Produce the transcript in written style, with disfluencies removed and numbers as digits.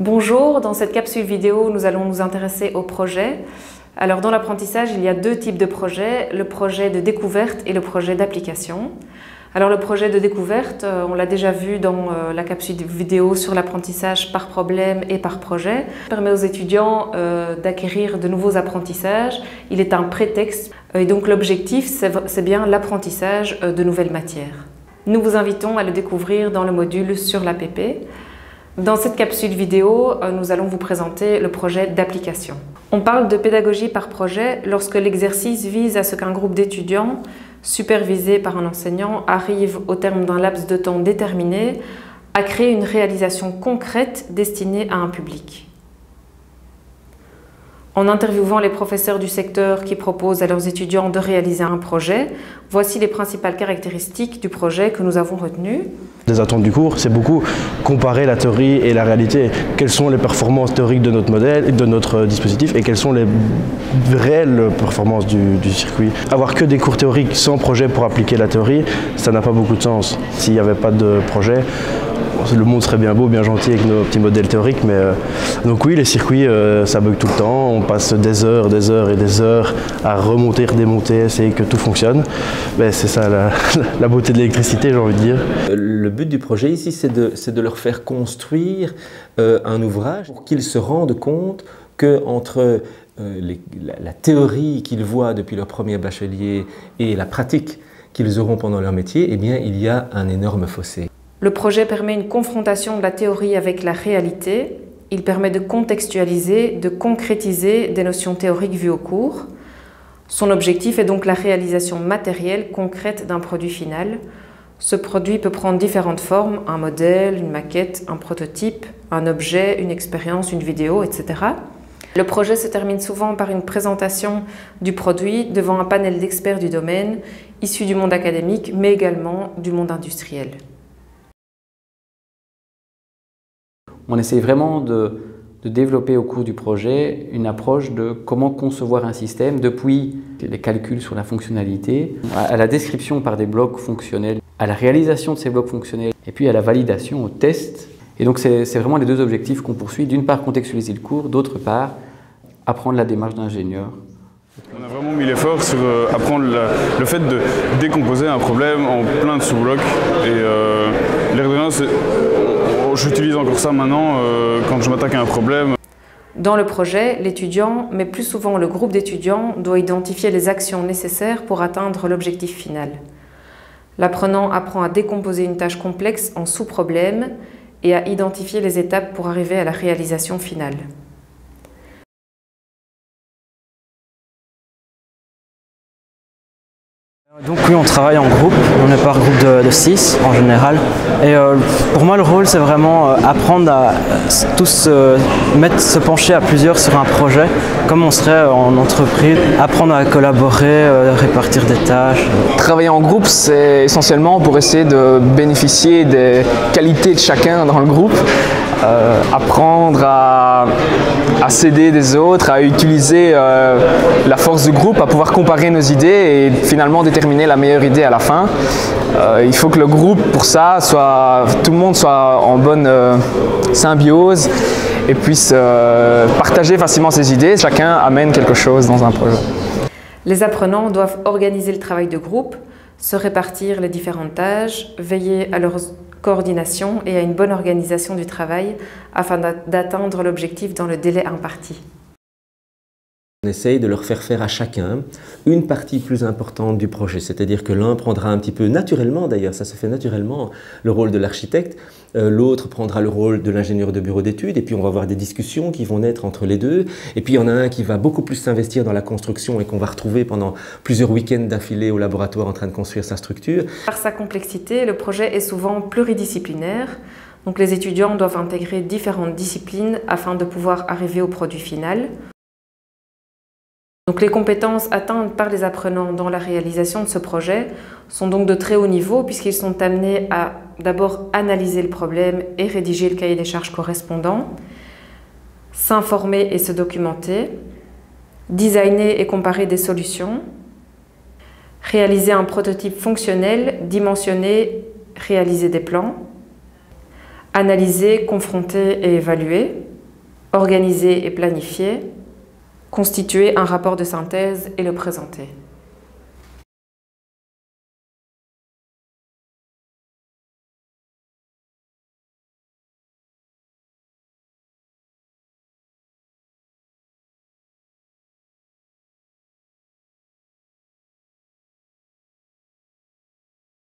Bonjour, dans cette capsule vidéo, nous allons nous intéresser au projet. Alors dans l'apprentissage, il y a deux types de projets, le projet de découverte et le projet d'application. Alors le projet de découverte, on l'a déjà vu dans la capsule vidéo sur l'apprentissage par problème et par projet. Il permet aux étudiants d'acquérir de nouveaux apprentissages. Il est un prétexte et donc l'objectif, c'est bien l'apprentissage de nouvelles matières. Nous vous invitons à le découvrir dans le module sur l'APP. Dans cette capsule vidéo, nous allons vous présenter le projet d'application. On parle de pédagogie par projet lorsque l'exercice vise à ce qu'un groupe d'étudiants, supervisé par un enseignant, arrive au terme d'un laps de temps déterminé à créer une réalisation concrète destinée à un public. En interviewant les professeurs du secteur qui proposent à leurs étudiants de réaliser un projet, voici les principales caractéristiques du projet que nous avons retenues. Les attentes du cours, c'est beaucoup comparer la théorie et la réalité. Quelles sont les performances théoriques de notre modèle, de notre dispositif, et quelles sont les réelles performances du circuit. Avoir que des cours théoriques sans projet pour appliquer la théorie, ça n'a pas beaucoup de sens. S'il n'y avait pas de projet, le monde serait bien beau, bien gentil avec nos petits modèles théoriques, mais donc oui, les circuits, ça bug tout le temps. On passe des heures et des heures à remonter, redémonter, essayer que tout fonctionne. Mais c'est ça la beauté de l'électricité, j'ai envie de dire. Le but du projet ici, c'est de leur faire construire un ouvrage pour qu'ils se rendent compte qu'entre la théorie qu'ils voient depuis leur premier bachelier et la pratique qu'ils auront pendant leur métier, eh bien, il y a un énorme fossé. Le projet permet une confrontation de la théorie avec la réalité. Il permet de contextualiser, de concrétiser des notions théoriques vues au cours. Son objectif est donc la réalisation matérielle, concrète d'un produit final. Ce produit peut prendre différentes formes, un modèle, une maquette, un prototype, un objet, une expérience, une vidéo, etc. Le projet se termine souvent par une présentation du produit devant un panel d'experts du domaine, issus du monde académique, mais également du monde industriel. On essaie vraiment de développer au cours du projet une approche de comment concevoir un système, depuis les calculs sur la fonctionnalité, à la description par des blocs fonctionnels, à la réalisation de ces blocs fonctionnels, et puis à la validation, au test. Et donc c'est vraiment les deux objectifs qu'on poursuit. D'une part, contextualiser le cours, d'autre part, apprendre la démarche d'ingénieur. On a vraiment mis l'effort sur apprendre le fait de décomposer un problème en plein de sous-blocs. Et l'air de rien, j'utilise encore ça maintenant quand je m'attaque à un problème. Dans le projet, l'étudiant, mais plus souvent le groupe d'étudiants, doit identifier les actions nécessaires pour atteindre l'objectif final. L'apprenant apprend à décomposer une tâche complexe en sous-problèmes et à identifier les étapes pour arriver à la réalisation finale. Donc oui, on travaille en groupe, on est par groupe de 6 en général. Et pour moi, le rôle, c'est vraiment apprendre à tous se pencher à plusieurs sur un projet, comme on serait en entreprise, apprendre à collaborer, répartir des tâches. Travailler en groupe, c'est essentiellement pour essayer de bénéficier des qualités de chacun dans le groupe. Apprendre à s'aider des autres, à utiliser la force du groupe, à pouvoir comparer nos idées et finalement déterminer la meilleure idée à la fin. Il faut que le groupe, pour ça, tout le monde soit en bonne symbiose et puisse partager facilement ses idées. Chacun amène quelque chose dans un projet. Les apprenants doivent organiser le travail de groupe, se répartir les différentes tâches, veiller à leur coordination et à une bonne organisation du travail afin d'atteindre l'objectif dans le délai imparti. On essaye de leur faire faire à chacun une partie plus importante du projet, c'est-à-dire que l'un prendra un petit peu naturellement, d'ailleurs ça se fait naturellement, le rôle de l'architecte, l'autre prendra le rôle de l'ingénieur de bureau d'études, et puis on va avoir des discussions qui vont naître entre les deux, et puis il y en a un qui va beaucoup plus s'investir dans la construction et qu'on va retrouver pendant plusieurs week-ends d'affilée au laboratoire en train de construire sa structure. Par sa complexité, le projet est souvent pluridisciplinaire, donc les étudiants doivent intégrer différentes disciplines afin de pouvoir arriver au produit final. Donc les compétences atteintes par les apprenants dans la réalisation de ce projet sont donc de très haut niveau puisqu'ils sont amenés à d'abord analyser le problème et rédiger le cahier des charges correspondant, s'informer et se documenter, designer et comparer des solutions, réaliser un prototype fonctionnel, dimensionner, réaliser des plans, analyser, confronter et évaluer, organiser et planifier, constituer un rapport de synthèse et le présenter.